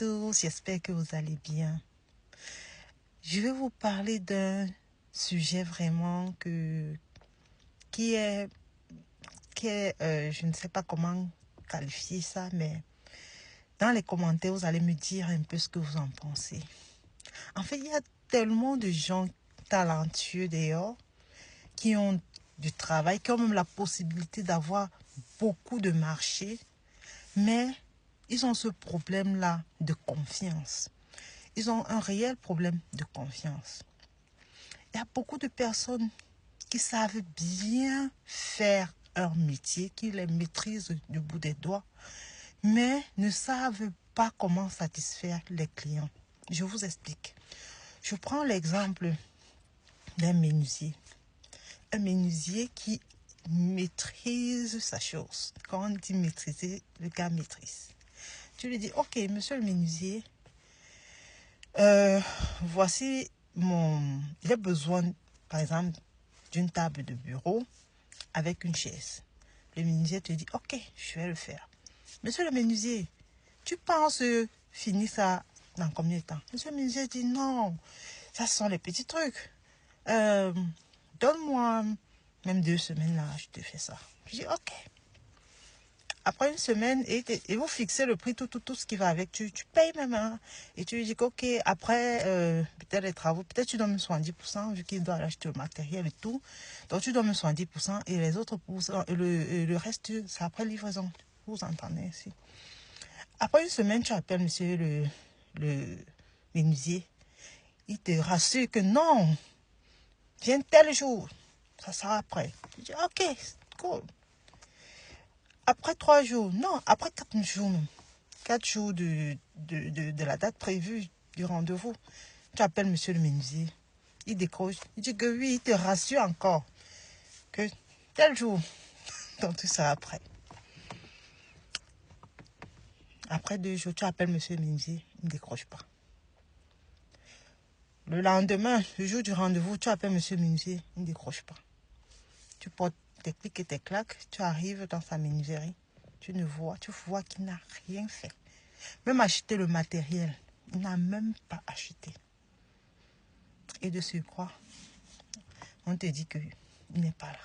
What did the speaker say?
tous, j'espère que vous allez bien. Je vais vous parler d'un sujet vraiment qui est je ne sais pas comment qualifier ça, mais dans les commentaires, vous allez me dire un peu ce que vous en pensez. En fait, il y a tellement de gens talentueux dehors qui ont du travail, qui ont même la possibilité d'avoir beaucoup de marchés, mais ils ont ce problème-là de confiance. Ils ont un réel problème de confiance. Il y a beaucoup de personnes qui savent bien faire leur métier, qui les maîtrisent du bout des doigts, mais ne savent pas comment satisfaire les clients. Je vous explique. Je prends l'exemple d'un menuisier. Un menuisier qui maîtrise sa chose. Quand on dit maîtriser, le gars maîtrise. Tu lui dis, ok, monsieur le menuisier, voici j'ai besoin, par exemple, d'une table de bureau avec une chaise. Le menuisier te dit, ok, je vais le faire. Monsieur le menuisier, tu penses finir ça dans combien de temps? Monsieur le menuisier dit, non, ça ce sont les petits trucs. Donne-moi même 2 semaines là, je te fais ça. Je dis, ok. Après une semaine, et vous fixez le prix, tout ce qui va avec. Tu payes même. Hein, et tu lui dis qu'ok, après, peut-être les travaux, peut-être tu dois me 70%, vu qu'il doit acheter le matériel et tout. Donc tu dois me 70% et les autres, le reste, c'est après livraison. Vous entendez ici. Après une semaine, tu appelles monsieur le menuisier. Il te rassure que non, viens tel jour. Ça sera après. Je dis, ok, cool. Après 3 jours, non, après 4 jours même. 4 jours de la date prévue du rendez-vous. Tu appelles monsieur le menuisier. Il décroche. Il dit que oui, il te rassure encore. Que tel jour, donc tu seras prêt. Après 2 jours, tu appelles monsieur le menuisier. Il ne décroche pas. Le lendemain, le jour du rendez-vous, tu appelles monsieur le menuisier. Il ne décroche pas. Tu portes tes clics et tes claques. Tu arrives dans sa menuiserie. Tu vois qu'il n'a rien fait. Même acheter le matériel, il n'a même pas acheté. Et de surcroît, on te dit qu'il n'est pas là.